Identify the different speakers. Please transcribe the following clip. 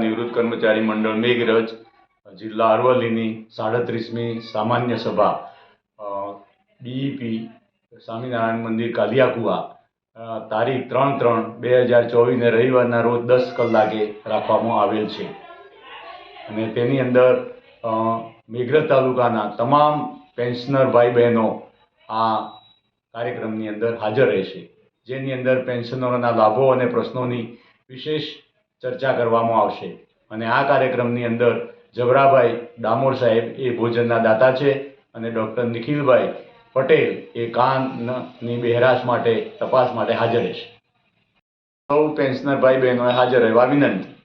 Speaker 1: નિવૃત્ત કર્મચારી મંડળ મેઘરજ જિલ્લા અરવલ્લીની 37મી સામાન્ય સભા બીઈપી સ્વામિનારાયણ મંદિર કાલિયાકુવા તારીખ 3/3/2024 રવિવારના રોજ 10 કલાકે રાખવામાં આવેલ છે અને તેની અંદર મેઘરજ તાલુકાના તમામ પેન્શનર ભાઈ બહેનો આ કાર્યક્રમની અંદર હાજર રહેશે, જેની અંદર પેન્શનરોના લાભો અને પ્રશ્નોની વિશેષ ચર્ચા કરવામાં આવશે અને આ કાર્યક્રમની અંદર જબરાભાઈ ડામોર સાહેબ એ ભોજનના દાતા છે અને ડૉક્ટર નિખિલભાઈ પટેલ એ કાનની બહેરાશ માટે તપાસ માટે હાજર રહેશે. સૌ પેન્શનર ભાઈ બહેનોએ હાજર રહેવા વિનંતી.